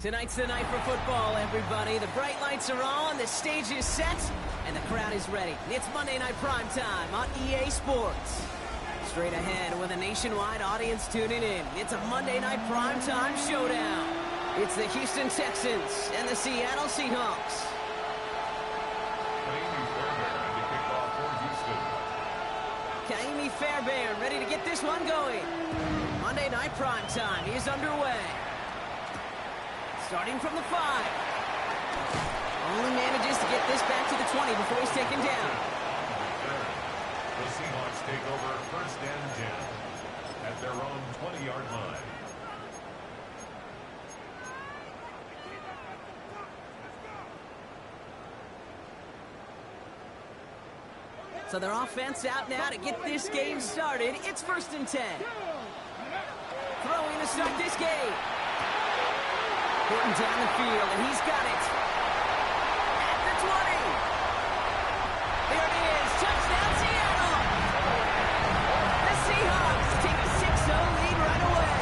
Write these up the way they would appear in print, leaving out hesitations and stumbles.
Tonight's the night for football, everybody. The bright lights are on, the stage is set, and the crowd is ready. It's Monday Night Primetime on EA Sports. Straight ahead with a nationwide audience tuning in. It's a Monday Night Primetime showdown. It's the Houston Texans and the Seattle Seahawks. Kaimi Fairbairn ready to get this one going. Monday Night Primetime is underway. Starting from the 5. Only manages to get this back to the 20 before he's taken down. The Seahawks take over first and 10 at their own 20-yard line. So their offense out now to get this game started. It's first and 10. Throwing to start this game. Putting down the field, and he's got it. At the 20. There it is. Touchdown, Seattle. The Seahawks take a 6-0 lead right away.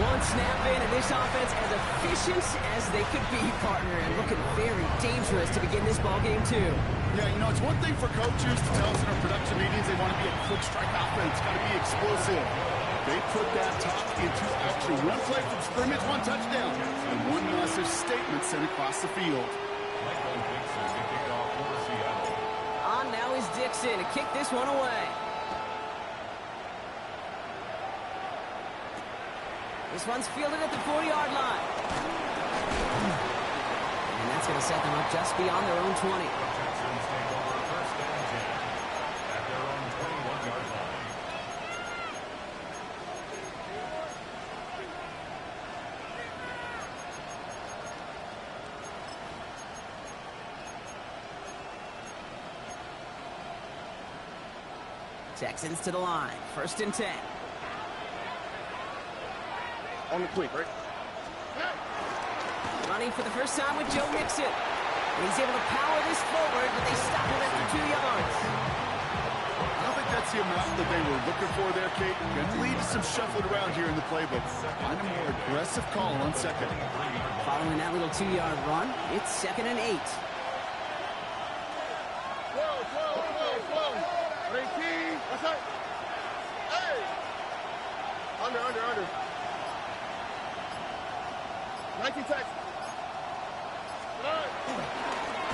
One snap in, and this offense as efficient as they could be, partner, and looking very dangerous to begin this ball game, too. Yeah, you know, it's one thing for coaches to tell us in our production meetings they want to be a quick strike offense. Got to be explosive. They put that talk into action. One play from scrimmage, one touchdown, and one massive statement sent across the field. Michael Dixon to kick off for Seattle. On now is Dixon to kick this one away. This one's fielded at the 40-yard line. And that's going to set them up just beyond their own 20. Texans take over first and 10 at their own 21-yard line. Texans to the line. First and 10. On the quick, right? Running for the first time with Joe Mixon. And he's able to power this forward, but they stop him after 2 yards. I don't think that's the amount that they were looking for there, Kate. Going to lead to some shuffling around here in the playbook. Find a more aggressive call on second. Following that little 2-yard run, it's second and 8. Under. 19 tax.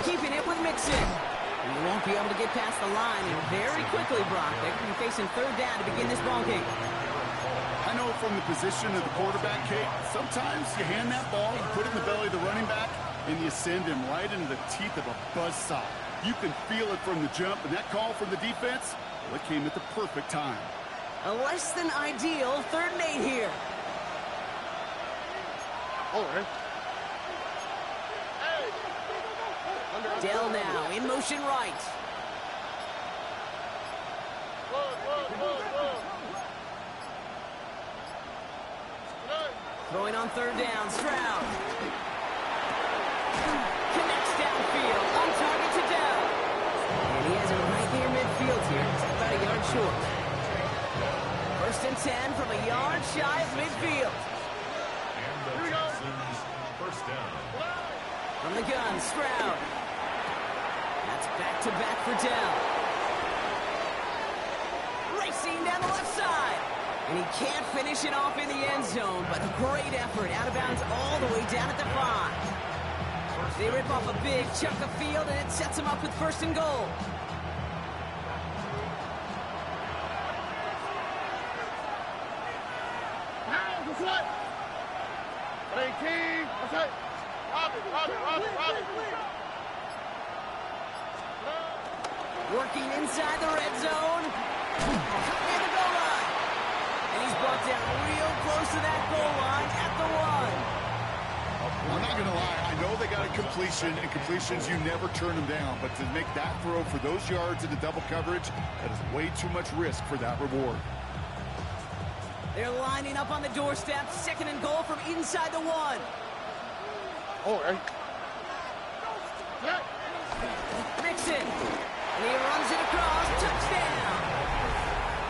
Keeping it with Mixon. And he won't be able to get past the line, and very quickly, Brock, they're going to be facing third down to begin this ballgame. I know from the position of the quarterback, Kate, sometimes you hand that ball, you put it in the belly of the running back, and you send him right into the teeth of a buzzsaw. You can feel it from the jump, and that call from the defense, well, it came at the perfect time. A less than ideal third and 8 here. All right. Dell now in motion right. Throwing on third down, Stroud. Connects downfield, on target to Dell. And he has it right near midfield here. It's about a yard short. First and 10 from a yard shy of midfield. And the the Texans first down. From the gun, Stroud. That's back-to-back for Dell. Racing down the left side. And he can't finish it off in the end zone, but a great effort. Out of bounds all the way down at the 5. They rip off a big chunk of field, and it sets them up with first and goal. Working inside the red zone. Near the goal line. And he's brought down real close to that goal line at the 1. I'm not going to lie. I know they got a completion, and completions, you never turn them down. But to make that throw for those yards into double coverage, that is way too much risk for that reward. They're lining up on the doorstep. Second and goal from inside the 1. Mixon. And he runs it across. Touchdown.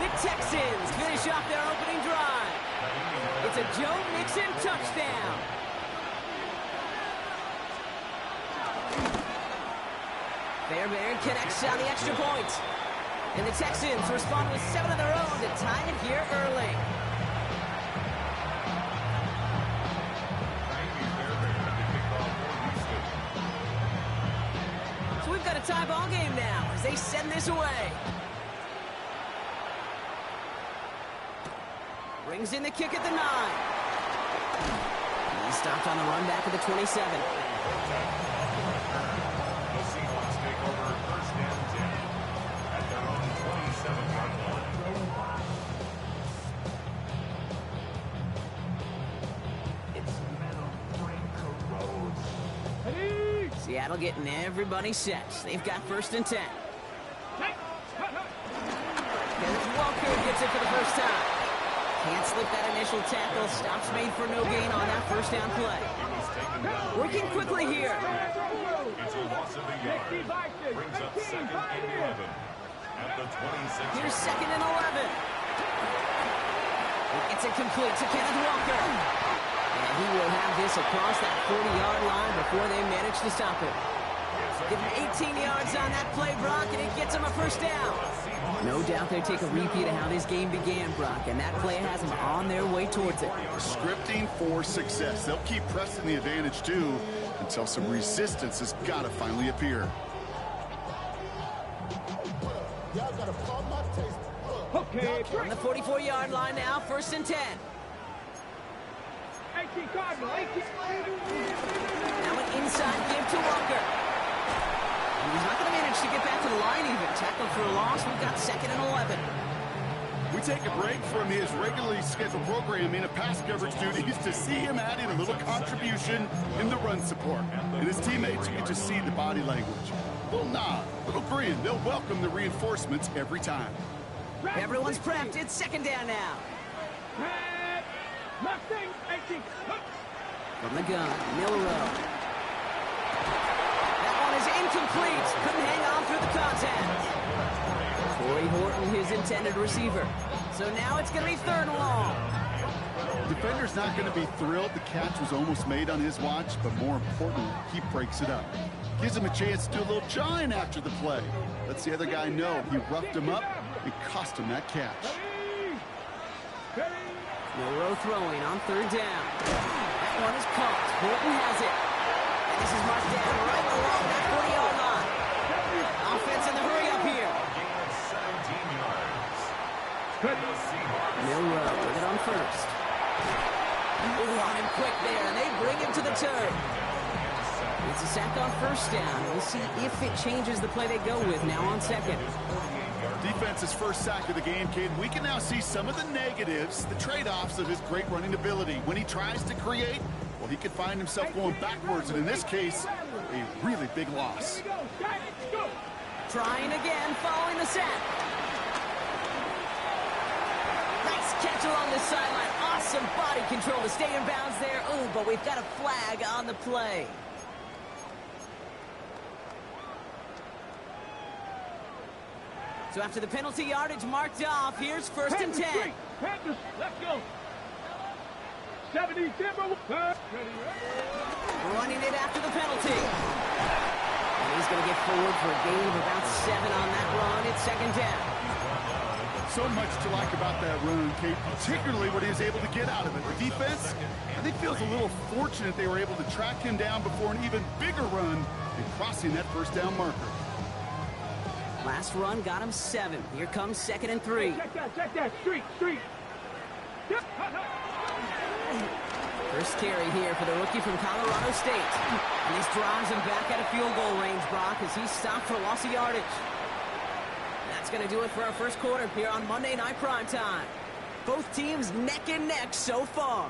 The Texans finish off their opening drive. It's a Joe Mixon touchdown. Fairbairn connects on the extra point. And the Texans respond with 7 of their own to tie it here early. So we've got a tie ball game now as they send this away. Brings in the kick at the 9. He stopped on the run back at the 27. The Seahawks take over first and 10 at their own 27-yard line. Seattle getting everybody set. They've got first and 10. Kenneth Walker gets it for the first time. Can't slip that initial tackle. Stops made for no gain on that first down play. Working quickly here. It's a loss of a yard. Brings up second and 11 at the 26. Here's second and 11. It's incomplete to Kenneth Walker. And he will have this across that 40-yard line before they manage to stop it. Give him 18 yards on that play, Brock, and it gets him a first down. No doubt they take a repeat of how this game began, Brock, and that play has them on their way towards it. Scripting for success. They'll keep pressing the advantage, too, until some resistance has got to finally appear. Okay. On the 44-yard line now, first and 10. Now an inside give to Walker. And he's not going to manage to get back to the line even. Tackled for a loss. We've got second and 11. We take a break from his regularly scheduled programming of pass coverage duties to see him add in a little contribution in the run support. And his teammates, you can just see the body language. Little nod, little grin. They'll welcome the reinforcements every time. Everyone's prepped. It's second down now. From the gun, Milrow. That one is incomplete. Couldn't hang on through the contact. Corey Horton, his intended receiver. So now it's going to be third and long. Defender's not going to be thrilled the catch was almost made on his watch, but more importantly, he breaks it up. Gives him a chance to do a little jawing after the play. Lets the other guy know he roughed him up and cost him that catch. Milrow throwing on third down. That one is caught. Horton has it. And this is marked down right along that 40-yard line. Offense in the hurry up here. Gain of 17 yards. Milrow with it on first. Ooh, on him quick there, and they bring him to the turn. It's a sack on first down. We'll see if it changes the play they go with now on second. Defense's first sack of the game, kid. We can now see some of the negatives, the trade-offs of his great running ability. When he tries to create, well, he could find himself going backwards, and in this case, a really big loss. Trying again, following the sack. Nice catch along the sideline. Awesome body control to stay in bounds there. Ooh, but we've got a flag on the play. So after the penalty yardage marked off, here's first and 10. Let's go. 70 Timber. Running it after the penalty. And he's going to get forward for a gain of about 7 on that run. It's second down. So much to like about that run, Kate, particularly what he was able to get out of it. The defense, I think, feels a little fortunate they were able to track him down before an even bigger run and crossing that first down marker. Last run got him 7. Here comes 2nd and 3. Check that. Street. First carry here for the rookie from Colorado State. And this drives him back out of field goal range, Brock, as he's stopped for loss of yardage. That's going to do it for our first quarter here on Monday Night Primetime. Both teams neck and neck so far.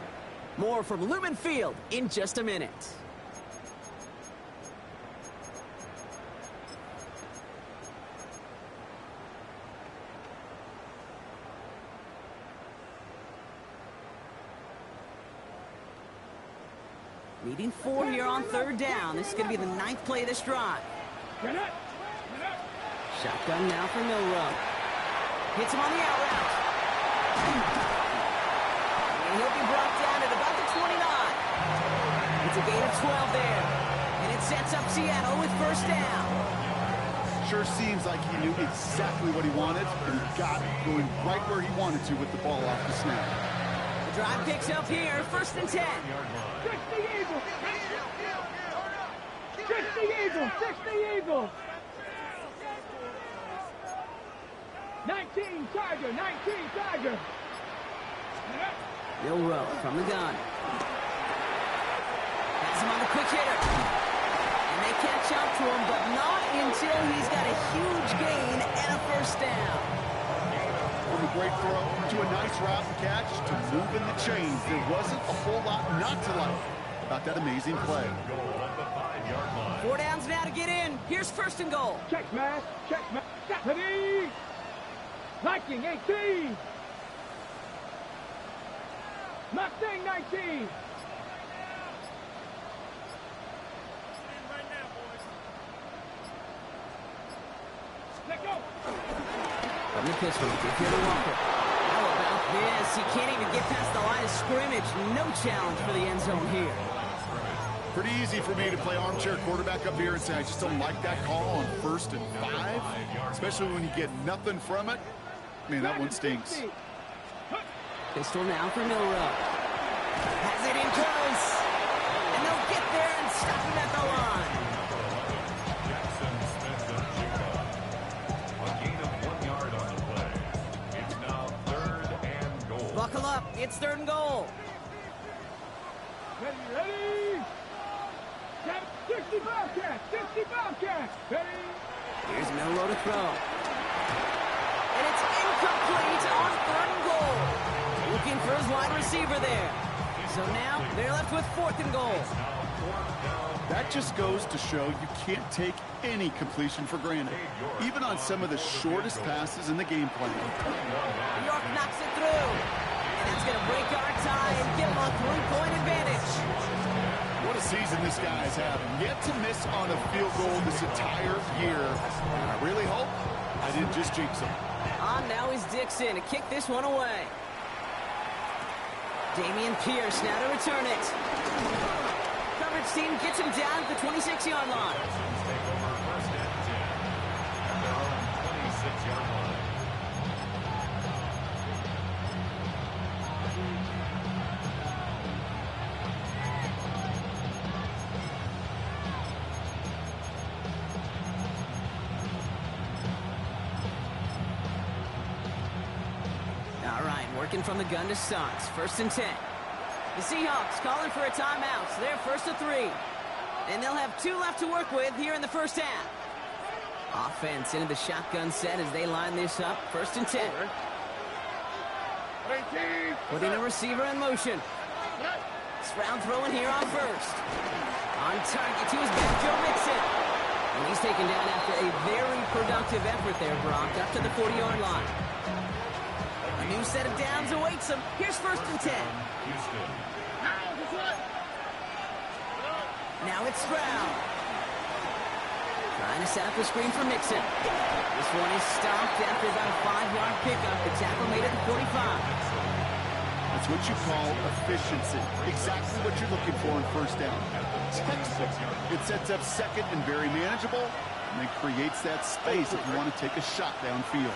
More from Lumen Field in just a minute. Needing 4 here on third down. This is going to be the 9th play of this drive. Shotgun now for Milroe. Hits him on the out route. And he'll be brought down at about the 29. It's a gain of 12 there. And it sets up Seattle with first down. Sure seems like he knew exactly what he wanted, and he got it going right where he wanted to with the ball off the snap. The drive picks up here, first and 10. 6 the Eagles. 6 the Eagles. 6 the Eagles. 19 Tiger. Milroe from the gun. Has him on the quick hitter. And they catch up to him, but not until he's got a huge gain and a first down. From a great throw to a nice route and catch to moving the chains. There wasn't a whole lot not to like about that amazing play. 4 downs now to get in. Here's first and goal. Check, man. Ready. Viking 18. Mustang 19. Let go. From the pistol, give here to Walker. How about this? He can't even get past the line of scrimmage. No challenge for the end zone here. Pretty easy for me to play armchair quarterback up here and say I just don't like that call on 1st and 5, especially when you get nothing from it. Man, that one stinks. Pistol now for Milroe. Has it in close. And they'll get there and stop him at the line. Jackson Smith-Njigba. A gain of 1 yard on the play. It's now 3rd and goal. Buckle up. It's 3rd and goal. Ready. 60 Bobcats. Ready. Here's Milroe to throw. And it's incomplete on 3rd and goal. Looking for his wide receiver there. So now they're left with 4th and goal. That just goes to show you can't take any completion for granted, even on some of the shortest passes in the game plan. New York knocks it through. And that's going to break our tie and give them a 3-point advantage. What a season this guy is having. Yet to miss on a field goal this entire year. And I really hope I didn't just jinx him. On now is Dixon to kick this one away. Damian Pierce now to return it. Coverage team gets him down at the 26-yard line. Take over 1st and 10 at their own 26-yard line. All right, working from the gun to start. 1st and 10. The Seahawks calling for a timeout, so they're 1st to 3. And they'll have 2 left to work with here in the first half. Offense into the shotgun set as they line this up. 1st and 10. Putting a receiver in motion. Stroud throwing here on 1st. On target to his back, Joe Mixon. And he's taken down after a very productive effort there, Brock, up to the 40-yard line. A new set of downs awaits him. Here's 1st and 10. Houston. Now it's Stroud. Trying to set up a screen for Mixon. This one is stopped after about a 5-yard pickup. The tackle made at the 45. That's what you call efficiency. Exactly what you're looking for in first down. Textbook. It sets up second and very manageable, and then creates that space if you want to take a shot downfield.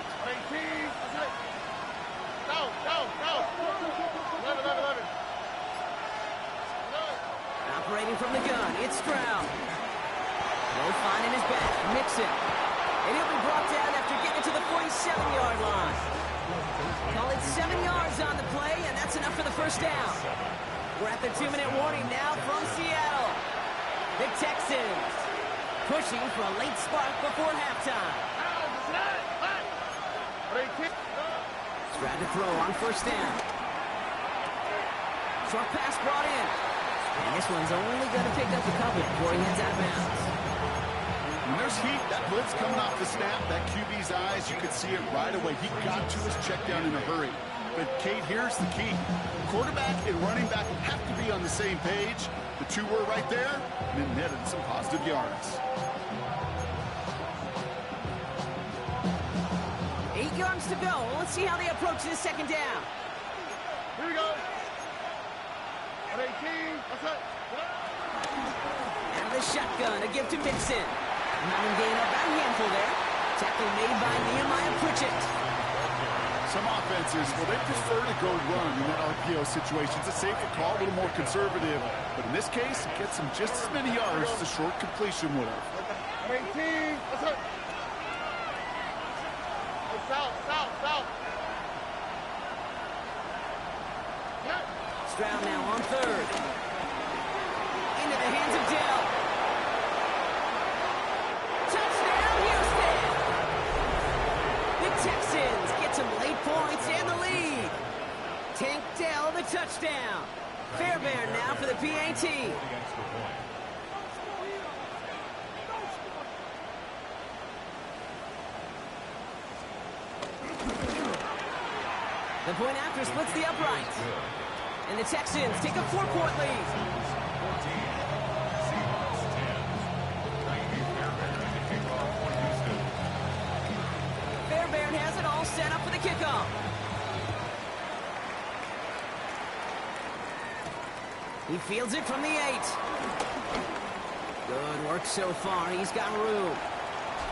Operating from the gun, it's Stroud. Low finding his back, Mixon. And he'll be brought down after getting to the 47-yard line. Call it 7 yards on the play, and that's enough for the first down. We're at the 2-minute warning now from Seattle. The Texans pushing for a late spark before halftime. Stroud to throw on first down. Short pass brought in. And this one's only going to pick up a couple before he heads out of bounds. When there's heat, that blitz coming off the snap, that QB's eyes, you could see it right away. He got to his check down in a hurry. But, Kate, here's the key. Quarterback and running back have to be on the same page. The two were right there, and it netted some positive yards. 8 yards to go. Let's see how they approach this second down. Here we go. Out of the shotgun, a give to Mixon. Mountain gain up about a handful there. Tackle made by Nehemiah Pritchett. Some offenses, well, they prefer to go run in that RPO situation. It's a safer call, a little more conservative. But in this case, it gets them just as many yards as a short completion would have. 18. Stroud now on third. Into the hands of Dell. Touchdown, Houston! The Texans get some late points and the lead. Tank Dell the touchdown. Fairbairn now for the PAT. The point after splits the uprights. And the Texans take a 4-point lead. Fairbairn has it all set up for the kickoff. He fields it from the 8. Good work so far. He's got room.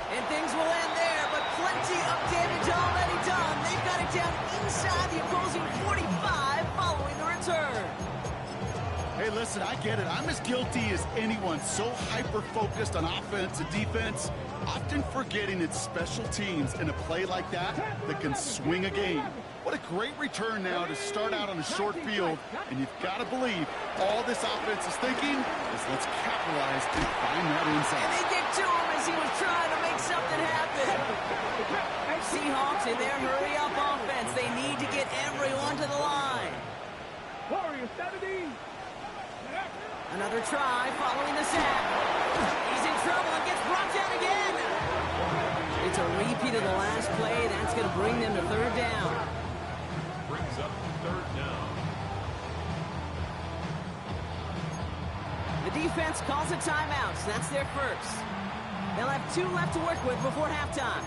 And things will end there, but plenty of damage already done. They've got it down inside the opposing 45 following the return. Hey, listen, I get it. I'm as guilty as anyone. So hyper-focused on offense and defense, often forgetting it's special teams in a play like that that can swing a game. What a great return now to start out on a short field, and you've got to believe all this offense is thinking is let's capitalize and find that inside. And they get to him as he was trying to make something happen. Seahawks in their hurry-up offense. They need to get everyone to the line. Warriors 70. Another try following the sack. He's in trouble and gets brought down again. It's a repeat of the last play. That's going to bring them to third down. Brings up third down. The defense calls a timeout. So that's their first. They'll have 2 left to work with before halftime.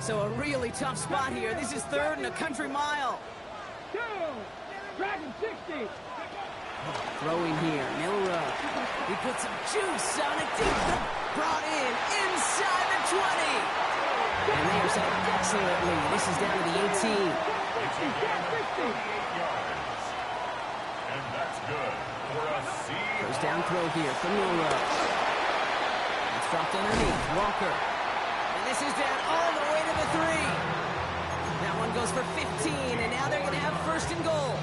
So a really tough spot here. This is third and a country mile. 2. Dragon 60. Throwing here, Milrow. He puts some juice on it deep. Brought in inside the 20. And they are set up excellently. This is down to the 18. It's a gain of 38 yards. And that's good for a Seahawks. Goes down throw here from Milrow. It's dropped underneath. Walker. And this is down all the way to the 3. That one goes for 15, and now they're going to have first and goal.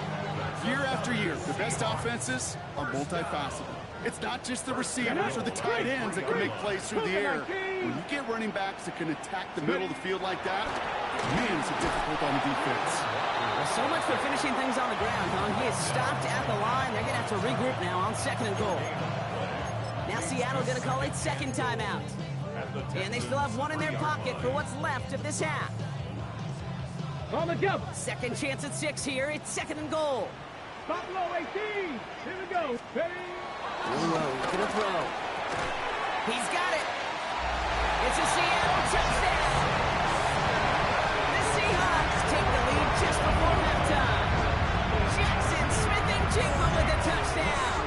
Year after year, the best offenses are multifaceted. It's not just the receivers or the tight ends that can make plays through the air. When you get running backs that can attack the middle of the field like that, man, is it difficult on the defense. Well, so much for finishing things on the ground, huh? He is stopped at the line. They're going to have to regroup now on second and goal. Now Seattle going to call it second timeout. And they still have one in their pocket for what's left of this half. On the jump. Second chance at 6 here. It's second and goal. Buffalo 18. Here we go. Ready. Milrow to throw. He's got it. It's a Seattle touchdown. The Seahawks take the lead just before halftime. Jackson Smith-Njigba with a touchdown.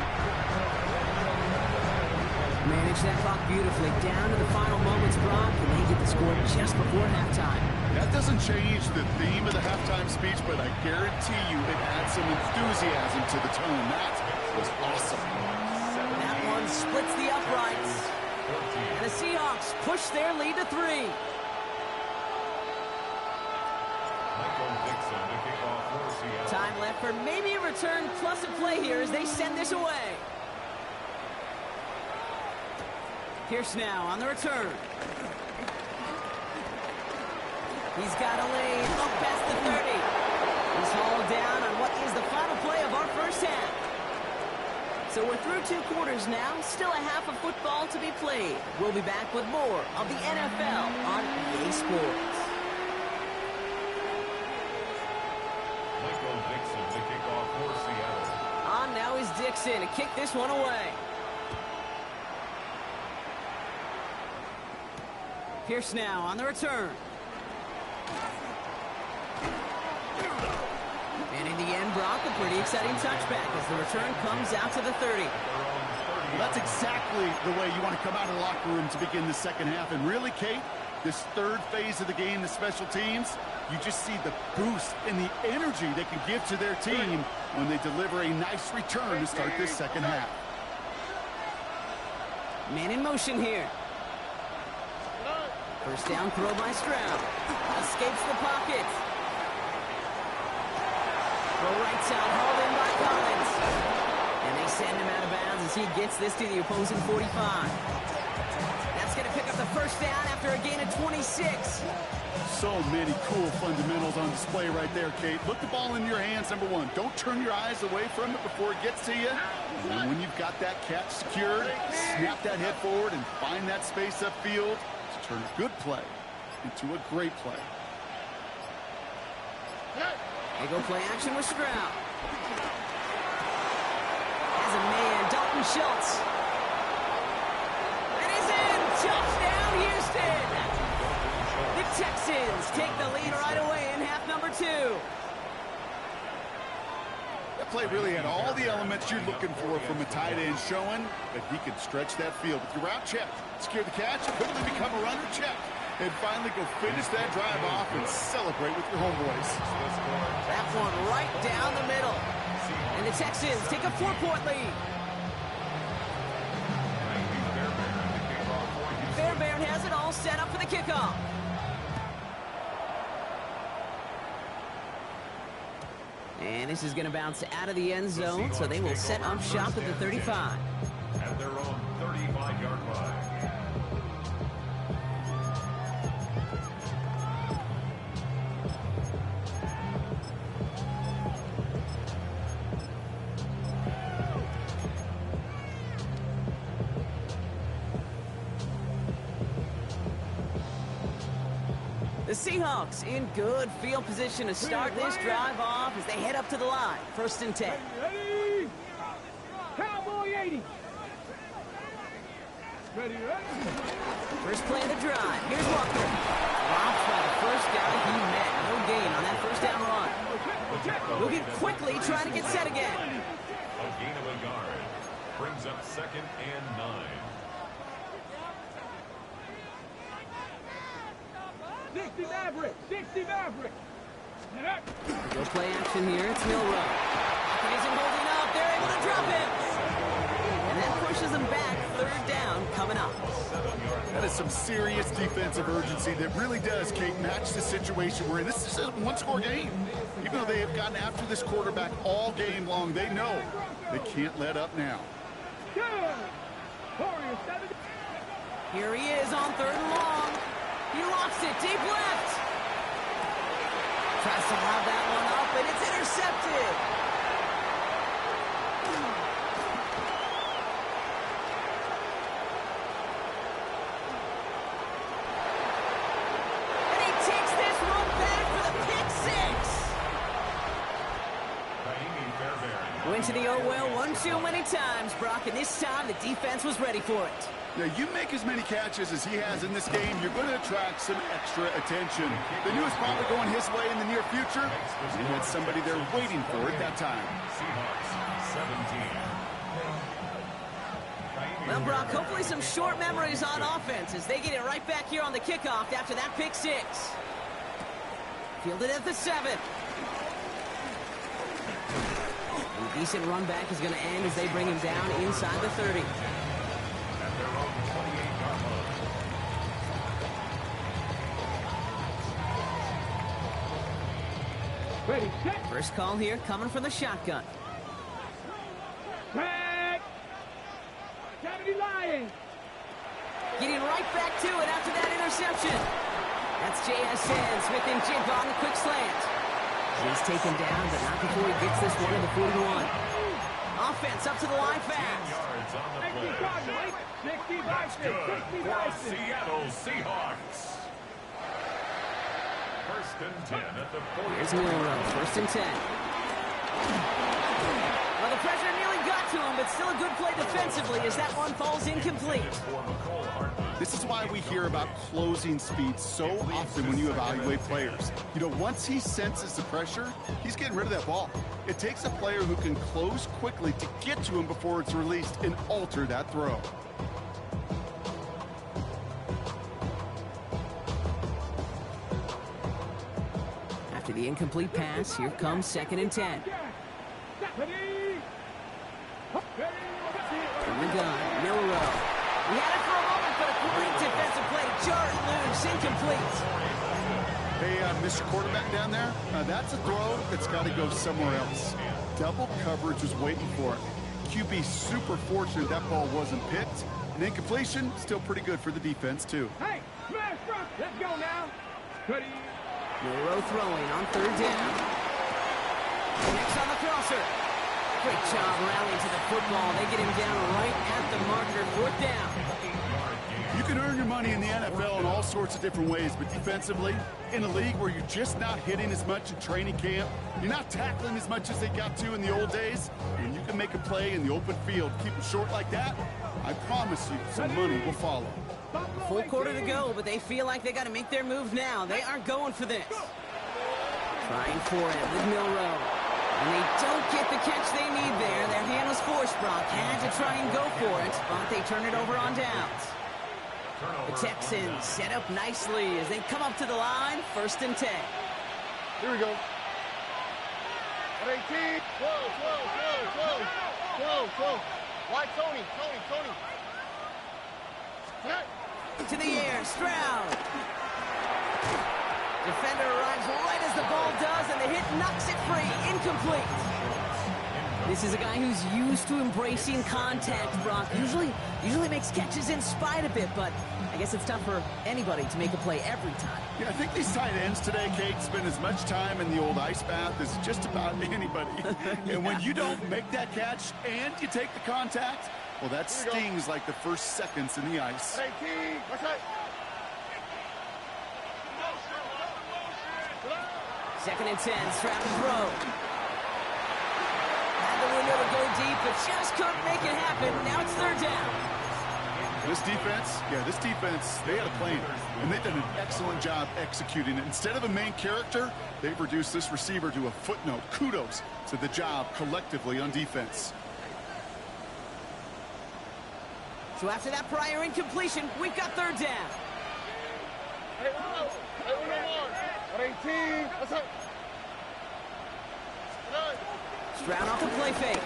Manage that clock beautifully. Down to the final moments, Brock, and they get the score just before halftime. That doesn't change the theme of the halftime speech, but I guarantee you it adds some enthusiasm to the tone. That was awesome. That one splits the uprights. And the Seahawks push their lead to 3. Michael Dixon to kick off for Seattle. Time left for maybe a return plus a play here as they send this away. Pierce now on the return. He's got a lane up past the 30. He's hauled down on what is the final play of our first half. So we're through 2 quarters now. Still a half of football to be played. We'll be back with more of the NFL on EA Sports. Michael Dixon to kick off for Seattle. On now is Dixon to kick this one away. Pierce now on the return. And in the end, Brock, a pretty exciting touchback as the return comes out to the 30. Well, that's exactly the way you want to come out of the locker room to begin the second half. And really, Kate, this third phase of the game, the special teams, you just see the boost and the energy they can give to their team when they deliver a nice return to start this second half. Man in motion here. First down throw by Stroud. Escapes the pocket. Throw right side, hauled in by Collins. And they send him out of bounds as he gets this to the opposing 45. That's going to pick up the first down after a gain of 26. So many cool fundamentals on display right there, Kate. Put the ball in your hands, number one. Don't turn your eyes away from it before it gets to you. And when you've got that catch secured, snap that head forward and find that space upfield to turn a good play into a great play. They go play action with Stroud. As a man, Dalton Schultz. And he's in! Touchdown, Houston! The Texans take the lead right away in half number 2. That play really had all the elements you're looking for from a tight end, showing that he can stretch that field with your route check, secure the catch, quickly become a runner check, and finally go finish that drive off and celebrate with your homeboys. That one right down the middle. And the Texans take a 4-point lead. Fairbairn has it all set up for the kickoff. And this is going to bounce out of the end zone, so they will set up shop at the 35. At their own 35-yard line. The Seahawks in good field position to start this drive off as they head up to the line. 1st and 10. Ready? Cowboy 80. Ready, First play of the drive. Here's Walker. Drops by the first guy he met. No gain on that first down run. Moving quickly, trying to get set again. A gain of a yard. Brings up 2nd and 9. 60 Maverick. 60 Maverick. Go play action here. It's Milrow. He isn't holding up. They're able to drop him. And that pushes them back. 3rd down coming up. That is some serious defensive urgency that really does, Kate, match the situation we're in. This is a one-score game. Even though they have gotten after this quarterback all game long, they know they can't let up now. Here he is on 3rd and long. He lofts it deep left. Tries to lob that one up, and it's intercepted. And he takes this one back for the pick 6. Fairbairn. into the oh well one too many times, Brock, and this time the defense was ready for it. Now, you make as many catches as he has in this game, you're going to attract some extra attention. They knew it was probably going his way in the near future. He had somebody there waiting for it that time. Seahawks 17. Well, Brock, hopefully some short memories on offense as they get it right back here on the kickoff after that pick six. Fielded at the 7. And a decent run back is going to end as they bring him down inside the 30. At their own 28-yard line. Ready, set, First call here coming from the shotgun. tag. Kennedy Lions. Getting right back to it after that interception. That's JSN. Smith and Jigba on the quick slant. He's taken down, but not before he gets this one in the 41. Offense up to the line fast. Yards on the 60 play. Cardinals. 60 That's Vikings. good 60 for Vikings. Seattle Seahawks. First and 10 at the 40. Here's Milrow, first and 10. Well, the pressure nearly got to him, but still a good play defensively as that one falls incomplete. For McCole Hardman. This is why we hear about closing speed so often when you evaluate players. You know, once he senses the pressure, he's getting rid of that ball. It takes a player who can close quickly to get to him before it's released and alter that throw. After the incomplete pass, here comes second and 10. Ready. From the gun, Milrow. He had it for a moment, but a great defensive play. Jarred loose, incomplete. Hey, Mr. Quarterback down there, that's a throw that's got to go somewhere else. Double coverage was waiting for it. QB super fortunate that ball wasn't picked. And incompletion, still pretty good for the defense, too. Hey, smash front. Let's go now. Ready. Milrow throwing on third down. Next on the crosser. Great job rallying to the football. They get him down right at the marker, fourth down. You can earn your money in the NFL in all sorts of different ways, but defensively, in a league where you're just not hitting as much in training camp, you're not tackling as much as they got to in the old days, when you can make a play in the open field, keep it short like that, I promise you some money will follow. Full quarter to go, but they feel like they got to make their move now. They aren't going for this. Trying for it with Milrow. And they don't get the catch they need there. Their hand was forced, Brock. Had to try and go for it, but they turn it over on downs. The Texans set up nicely as they come up to the line, first and 10. Here we go. 18. Whoa. Why, Tony? To the air, Stroud. Defender arrives right as the ball does, and the hit knocks it free. Incomplete. This is a guy who's used to embracing contact, Brock. Usually makes catches in spite of it, but I guess it's tough for anybody to make a play every time. Yeah, I think these tight ends today, Kate, spend as much time in the old ice bath as just about anybody. And when you don't make that catch and you take the contact, well, that stings like the first seconds in the ice. 18. What's that? Second and 10, Stroud to throw. Had the window to go deep, but just couldn't make it happen. Now it's third down. This defense, they had a plan, and they've done an excellent job executing it. Instead of a main character, they've reduced this receiver to a footnote. Kudos to the job collectively on defense. So after that prior incompletion, we've got third down. Hey, Uno more. 18. What's up? Stroud off the play fake.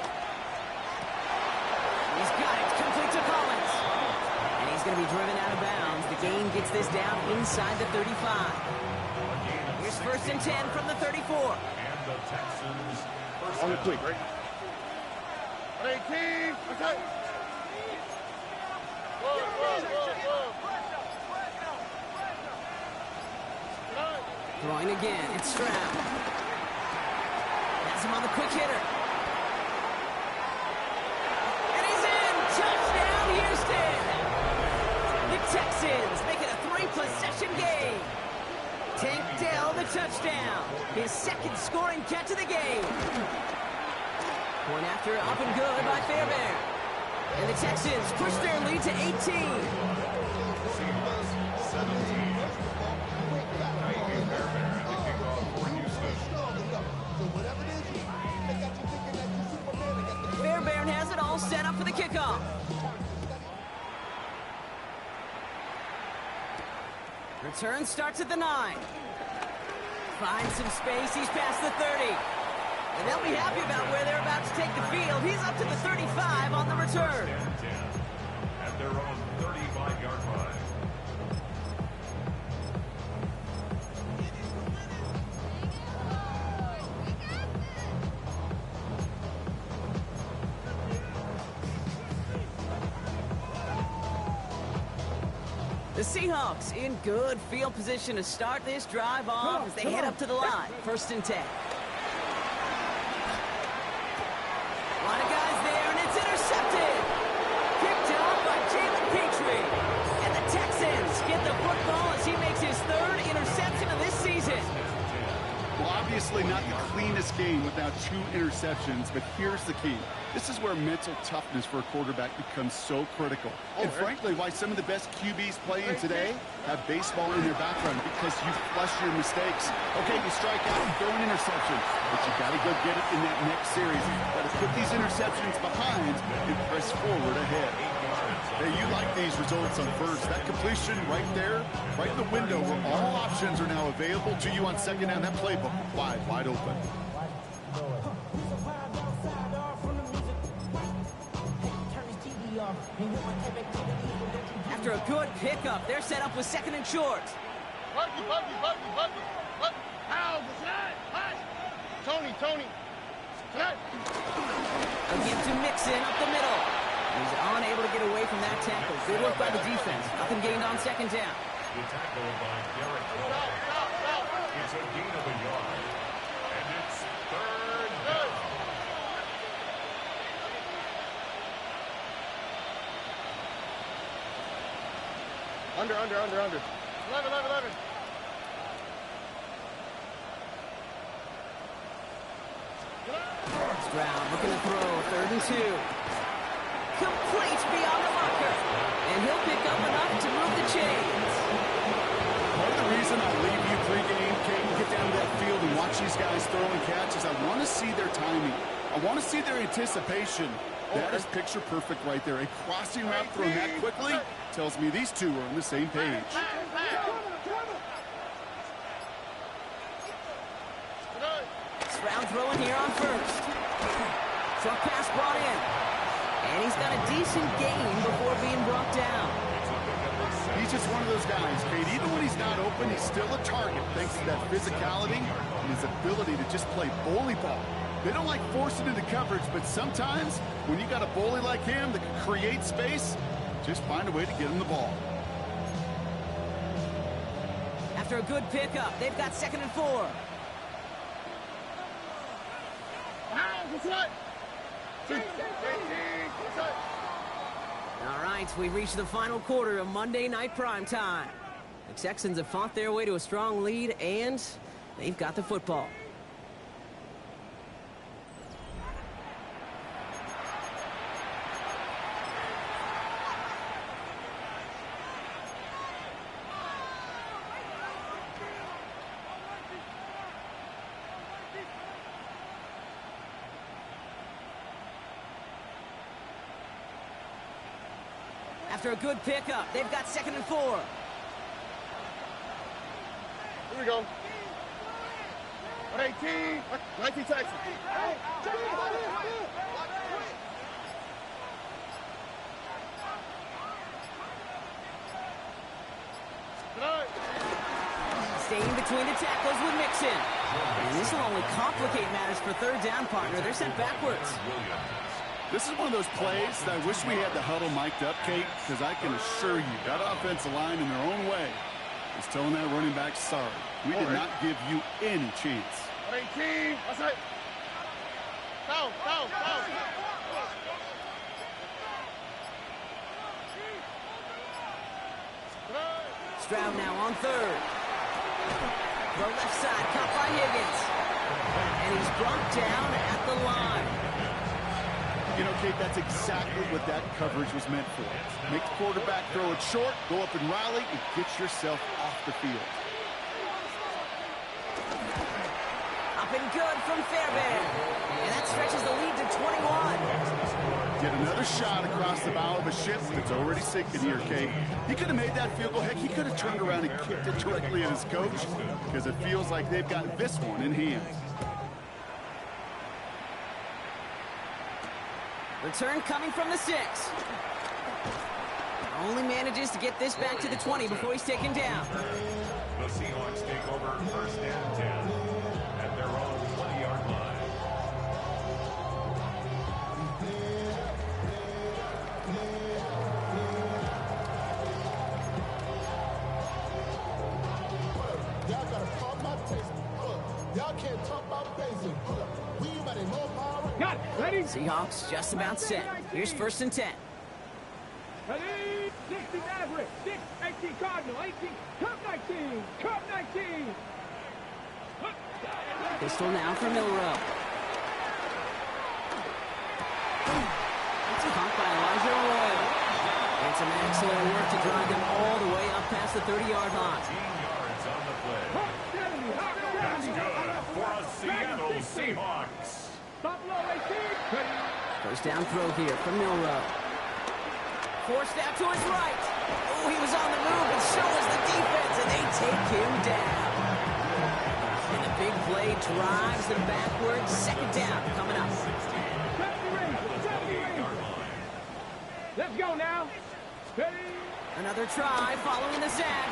He's got it. Complete to Collins. And he's going to be driven out of bounds. The gain gets this down inside the 35. Here's first and 10 from the 34. And the Texans first On the down. quick, right? 18. What's up? Whoa. Throwing again. It's Stroud. Has him on the quick hitter. And he's in. Touchdown, Houston. The Texans make it a 3-possession game. Tank Dell the touchdown. His second scoring catch of the game. Point after, up and good by Fairbairn. And the Texans push their lead to 18. Seahawks 17. Navy Fairbairn at the kickoff for Houston. Fairbairn has it all set up for the kickoff. Return starts at the 9. Finds some space. He's past the 30. And they'll be happy about where they're about to take the field. He's up to the 35 on the return. First and 10 at their own 35-yard line. The Seahawks in good field position to start this drive off as they head up to the line. First and 10. A lot of guys there, and it's intercepted. Picked up by Jalen Petrie. And the Texans get the football as he makes his 3rd interception of this season. Well, obviously not the cleanest game without 2 interceptions, but here's the key. This is where mental toughness for a quarterback becomes so critical. And frankly, why some of the best QBs playing today have baseball in their background, because you flush your mistakes. Okay, you strike out and throw an interception, but you got to go get it in that next series. Got to put these interceptions behind and press forward ahead. Hey, you like these results on first. That completion right there, right in the window where all options are now available to you on second down. That playbook wide open. After a good pickup, they're set up with 2nd and short. Buggy. How? Tony. Tonight. Again to Mixon up the middle. He's unable to get away from that tackle. Good work by the defense. Nothing gained on 2nd down. The tackle by Derek Hall. It's a gain of a yard. And it's 3rd down. Under. 11. Stroud looking to throw. 3rd and 2. Complete beyond the marker. And he'll pick up enough to move the chains. Part of the reason I leave you pregame, Kate, get down to that field and watch these guys throw and catch is I want to see their timing. I want to see their anticipation. That is picture perfect right there. A crossing route thrown that quickly tells me these two are on the same page. Stroud throwing here on 1st. Short pass brought in. And he's got a decent gain before being brought down. He's just one of those guys, Kate. Even when he's not open, he's still a target thanks to that physicality and his ability to just play bully ball. They don't like forcing into coverage, but sometimes when you got a bully like him that can create space, just find a way to get him the ball. After a good pickup, they've got 2nd and 4. All right, we've reached the final quarter of Monday Night Primetime. The Texans have fought their way to a strong lead, and they've got the football. After a good pickup, they've got 2nd and 4. Here we go. 18. 19 Texans. Staying between the tackles with Mixon. And this will only complicate matters for 3rd down, partner. They're sent backwards. This is one of those plays that I wish we had the huddle mic'd up, Kate, because I can assure you that offensive line in their own way is telling that running back, sorry, we did not give you any chance. 18. That's it. Down. Stroud now on 3rd. The left side, caught by Higgins. And he's brought down at the line. You know, Kate, that's exactly what that coverage was meant for. Make the quarterback throw it short, go up and rally, and get yourself off the field. Up and good from Fairbairn. And that stretches the lead to 21. Get another shot across the bow of a ship that's already sinking here, Kate. He could have made that field goal. Heck, he could have turned around and kicked it directly at his coach because it feels like they've got this one in hand. Return coming from the 6. Only manages to get this back to the 20 before he's taken down. The Seahawks take over first and 10 at their own 20-yard line. Y'all gotta pump my taste. Y'all can't talk about basic. We ready, more power. Got it. Ready? Seahawks just about set. Here's first and 10. Ready? 60 Maverick. 6, 18 Cardinal. 18. Cup 19. Cup 19. Pistol now for Milrow. It's caught by Elijah Arroyo. And some excellent work to drive them all the way up past the 30-yard line. 18 yards on the play. Hawk 70. Hawk 70. That's good for a Seattle Seahawks. Stop low, 18. Ready? First down throw here from Milrow. Forced out to his right. Oh, he was on the move, and so was the defense, and they take him down. And the big play drives them backwards. Second down coming up. 70 range. 70 range. Let's go now. Ready? Another try following the sack.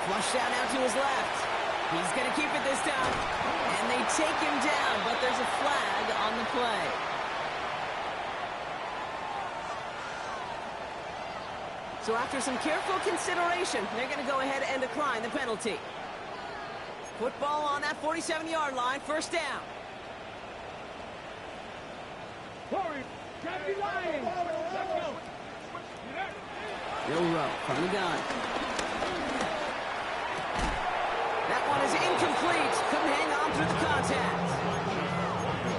Flushed out now to his left. He's going to keep it this time. And they take him down, but there's a flag on the play. So after some careful consideration, they're going to go ahead and decline the penalty. Football on that 47-yard line, first down. Corey. 70 Lions. Let's go. Milrow from the gun. That one is incomplete. Couldn't hang on through the contact.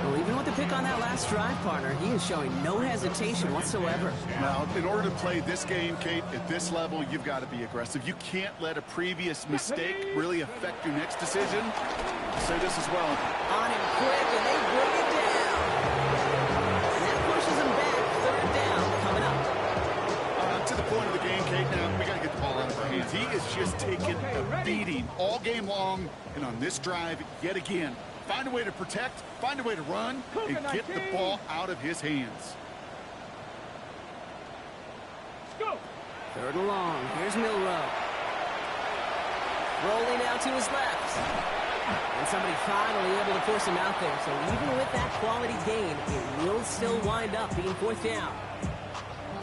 Well, even with the pick on that last drive, partner, he is showing no hesitation whatsoever. Now, in order to play this game, Kate, at this level, you've got to be aggressive. You can't let a previous mistake really affect your next decision. I'll say this as well. On him quick, and they bring it down. And that pushes him back. Third down coming up. To the point of the game, Kate, now we got to get the ball out of our hands. He is just taking a beating all game long, and on this drive, yet again, find a way to protect, find a way to run, and get the ball out of his hands. Go. Third and long. Here's Milrow. Rolling out to his left. And somebody finally able to force him out there. So even with that quality gain, it will still wind up being fourth down.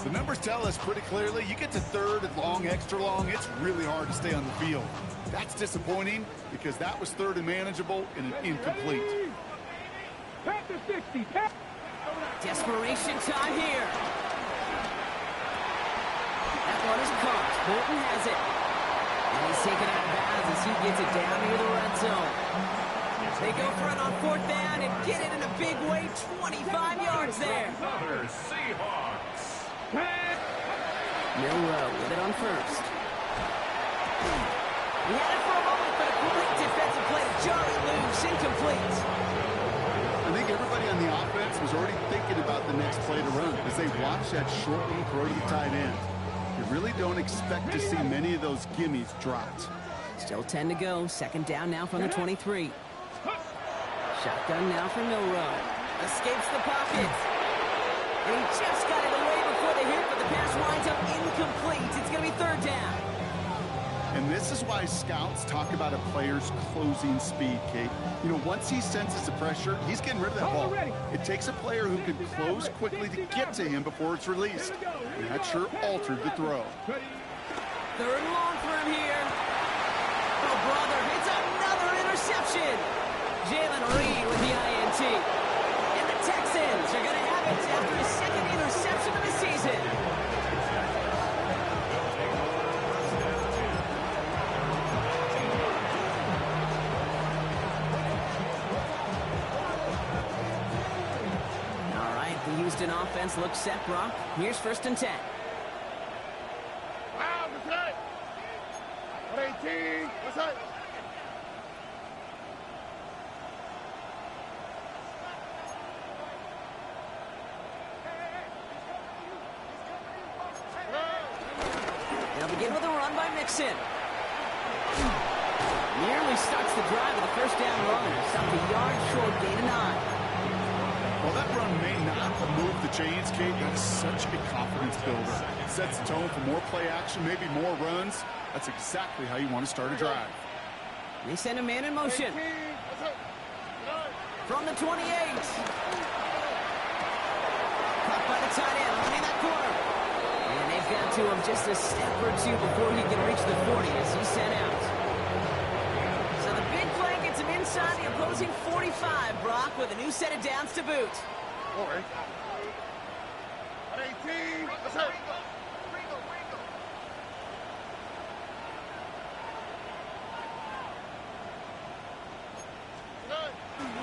The numbers tell us pretty clearly, you get to third and long, extra long, it's really hard to stay on the field. That's disappointing because that was third and manageable and an incomplete. Pat the 60. Desperation time here. That one is caught. Bolton has it. And he's taken out of bounds as he gets it down near the red zone. They go for it on fourth down and get it in a big way. 25 yards there. Another Seahawks. Milrow with it on first. He had it for a moment, but a great defensive play to jar it loose. Incomplete. I think everybody on the offense was already thinking about the next play to run as they watch that short little throw to the tight end. You really don't expect to see many of those gimmies dropped. Still 10 to go. Second down now from the 23. Shotgun now for Milrow. Escapes the pocket. And he just got it away before the hit, but the pass winds up incomplete. It's going to be third down. And this is why scouts talk about a player's closing speed, Kate. You know, once he senses the pressure, he's getting rid of that ball. It takes a player who can close quickly to get to him before it's released. And that sure altered the throw. Third and long for him here. Oh, brother, it's another interception. Jalen Reed with the INT. And the Texans are going to have it after his second interception of the season. Houston offense looks set, Brock. Here's 1st and 10. Wow, that's right. 18. That's right. They'll begin with a run by Mixon. Nearly starts the drive with a 1st down run. Stopped a yard short, gain of 9. Well, that run may not move the chains, Kate. That is such a confidence builder. It sets the tone for more play action, maybe more runs. That's exactly how you want to start a drive. They send a man in motion. From the 28. Caught by the tight end, running that corner. And they've got to him just a step or two before he can reach the 40 as he's sent out. So the big play gets him inside the opposing 45, Brock, with a new set of downs to boot. All right. 18. That's right.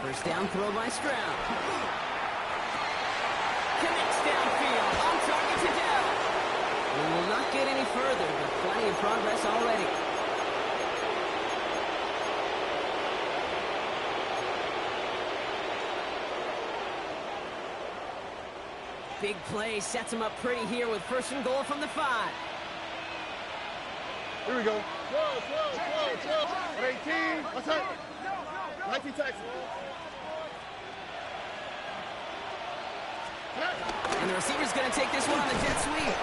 First down throw by Stroud. Connects downfield, on target to Dell. We will not get any further, but plenty of progress already. Big play sets him up pretty here with 1st and goal from the 5. Here we go. 12. 18. That's right. 19 Texas. And the receiver's going to take this one on the jet sweep.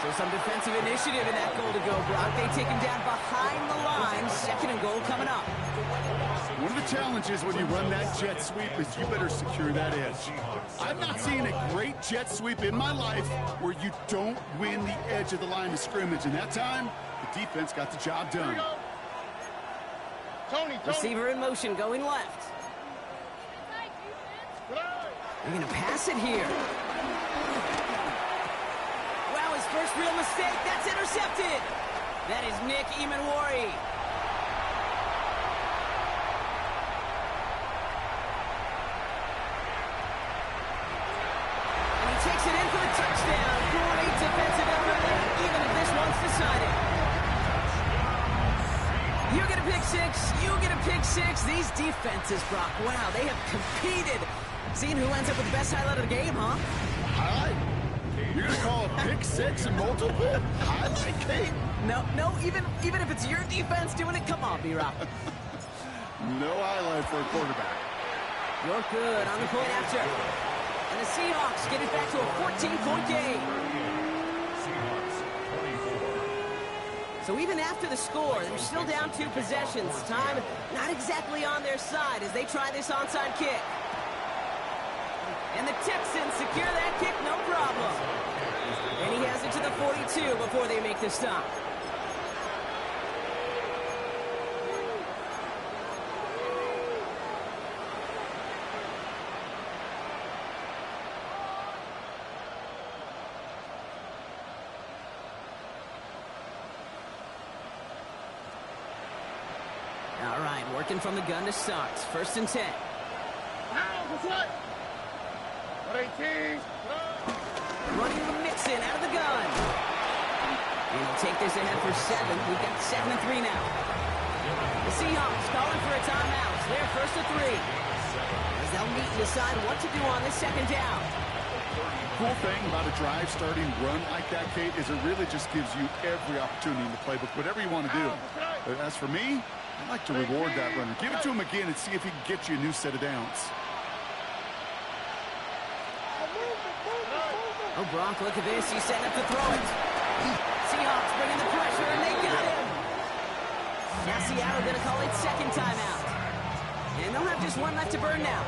So some defensive initiative in that goal to go, Brock. They take him down behind the line. 2nd and goal coming up. One of the challenges when you run that jet sweep is you better secure that edge. I've not seen a great jet sweep in my life where you don't win the edge of the line of scrimmage. And that time, the defense got the job done. Tony. Receiver in motion, going left. They're going to pass it here. Wow, his first real mistake. That's intercepted. That is Nick Emanwari. And he takes it in for the touchdown. Great defensive effort there, even if this one's decided. You get a pick six, you get a pick six. These defenses, Brock, wow, they have competed. Seeing who ends up with the best highlight of the game, huh? Highlight? You're going to call a pick six and multiple highlight, Kate? No, even if it's your defense doing it, come on, B-Rock. No highlight for a quarterback. You're good on the point after. And the Seahawks get it back to a 14-point game. So even after the score, they're still down 2 possessions. Time not exactly on their side as they try this onside kick. And the Texans secure that kick, no problem. And he has it to the 42 before they make the stop. All right, working from the gun to start. 1st and 10. That's right. 18. Running with Mixon out of the gun. And he'll take this ahead for 7. We've got 7 and 3 now. The Seahawks calling for a timeout. They're 1st and 3. As they'll meet and decide what to do on this 2nd down. Cool thing about a drive starting run like that, Kate, is it really just gives you every opportunity in the playbook, whatever you want to do. But as for me, I like to reward that runner. Give it to him again and see if he can get you a new set of downs. Oh, Brock, look at this. He's setting up to throw it. Seahawks bringing the pressure, and they got him. Now Seattle going to call it 2nd timeout. And they'll have just 1 left to burn now.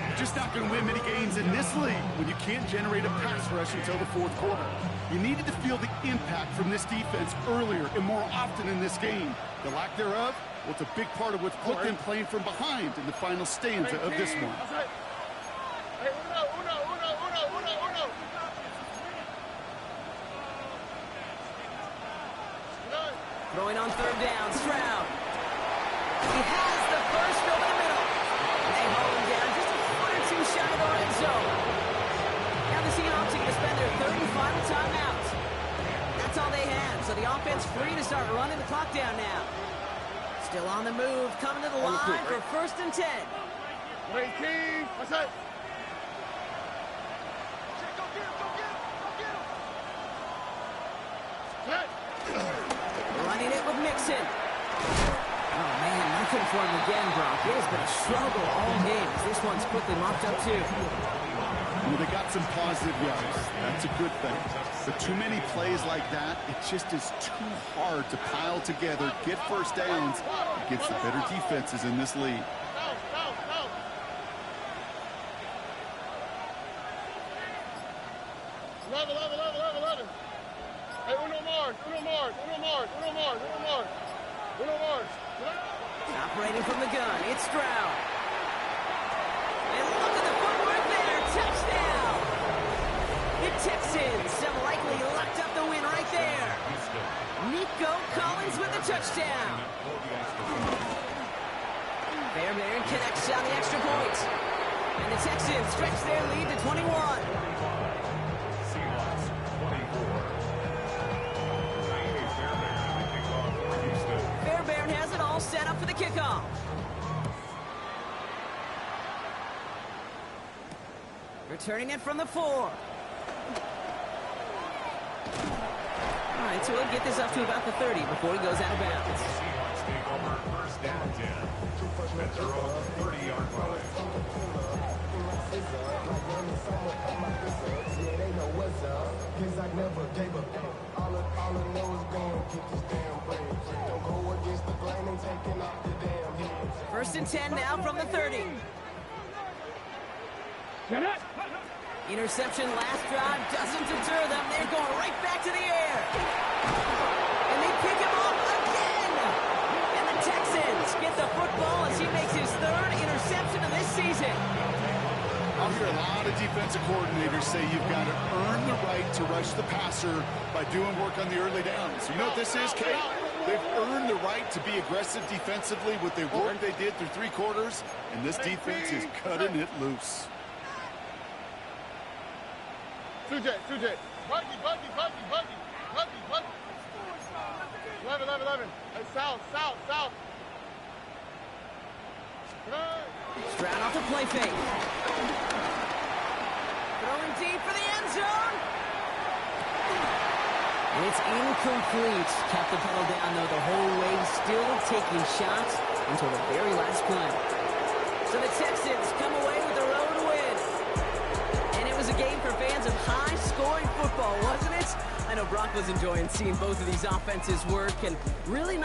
You're just not going to win many games in this league when you can't generate a pass rush until the 4th quarter. You needed to feel the impact from this defense earlier and more often in this game. The lack thereof, well, it's a big part of what's put them playing from behind in the final stanza of this one. Throwing on 3rd down, Stroud. He has the first over the middle. They hold him down just a foot or 2 shy of the red zone. final timeout. That's all they had, so the offense free to start running the clock down now. Still on the move, coming to the line for 1st and 10. 18, what's that? Running it with Mixon. Oh, man, nothing for him again, Brock. It has been a struggle all game. This one's quickly mopped up, too. Well, they got some positive yards. That's a good thing. But too many plays like that, it just is too hard to pile together, get first downs against the better defenses in this league. Love. Hey, Uno Mars. Operating from the gun, it's Stroud. And look at the footwork there, touchdown! The Texans have likely locked up the win right there. Nico Collins with the touchdown. Fairbairn connects on the extra point. And the Texans stretch their lead to 21. Seahawks 24. Fairbairn has it all set up for the kickoff. Returning it from the 4. All right, so we'll get this up to about the 30 before he goes out of bounds. Seahawks take over 1st down 10 at their own 30-yard line. First and 10 now from the 30. Interception last drive doesn't deter them. They're going right back to the air. And they pick him up again. And the Texans get the football as he makes his 3rd interception of this season. I'll hear a lot of defensive coordinators say you've got to earn the right to rush the passer by doing work on the early downs. You know what this is, Kate? They've earned the right to be aggressive defensively with the work they did through 3 quarters, and this defense is cutting it loose. 2J. Buggy. 11. Hey, south. Stroud off the play fake. Throwing deep for the end zone. And it's incomplete. Kept the pedal down, though, the whole way, still taking shots until the very last play. So the Texans come away with the road win. And it was a game for fans of high-scoring football, wasn't it? I know Brock was enjoying seeing both of these offenses work and really not